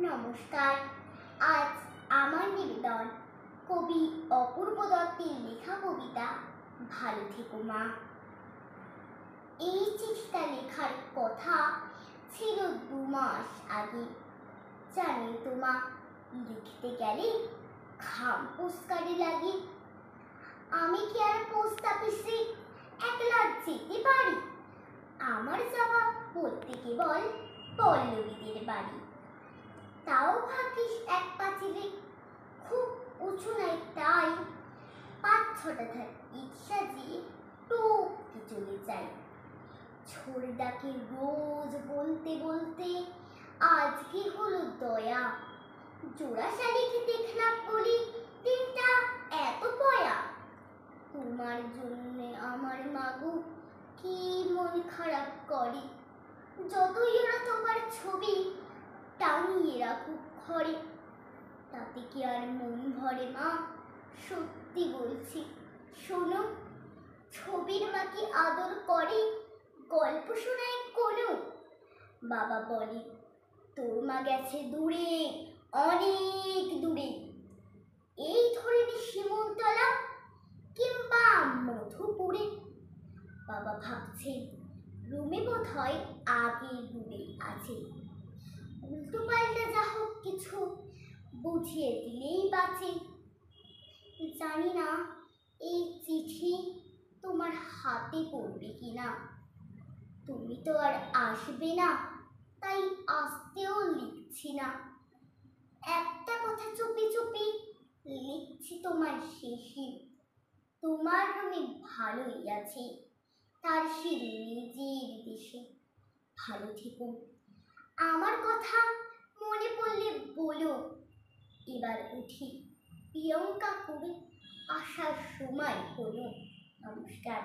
নমস্কার। আজ আমার নিবেদন কবি অপূর্ব দত্তের লেখা কবিতা ভালো থেকো মা। এই চিঠিটা লেখার কথা ছিল 2 মাস আগে। জানি তো মা, লিখতে গেলে খাম পোস্টকার্ডে লাগে। আমি কি আর পোস্ট অফিসে একলা যেতে পারি? আমার যাওয়া বলতে কেবল পল্লবীদের বাড়ি। তাও ভাগ্যিস এক পাঁচিলে, খুব উঁচু নাই তাই 5-6টা ইট সাজিয়ে টপকে চলে যাই। ছোড়দাকে রোজ বলতে বলতে আজকে হলো দয়া। জোড়া শালিকে দেখলাম বলি দিনটা এত পয়া। তোমার জন্যে আমার মাগু কি মন খারাপ করে, যতই ওরা তোমার ছবি টাঙিয়ে রাখুক ঘরে। তাতে কি আর মন ভরে মা? সত্যি বলছি, শোনো, ছবির মা কি আদর করে? গল্প শোনায় কোনো? বাবা বলে তোর মা গেছে দূরে, অনেক দূরে, এই ধরনের শিমুলতলা কিংবা মধুপুরে। বাবা ভাবছে রুমে বোধহয় আগে ডুবে আছে। উল্টো পাল্টা যা হোক কিছু বুঝিয়ে দিলেই বাঁচে। জানি না এই চিঠি তোমার হাতে পড়বে কিনা। তুমি তো আর আসবে না, তাই আসতেও লিখছি না। একটা কথা চুপি চুপি লিখছি তোমার শেষে। তোমার রুমে ভালোই আছে, তার সে নিজের দেশে। ভালো থেকো। আমার কথা মনে পড়লে বলো। এবার উঠি, প্রিয়ঙ্কা করে আসার সময় হলো। নমস্কার।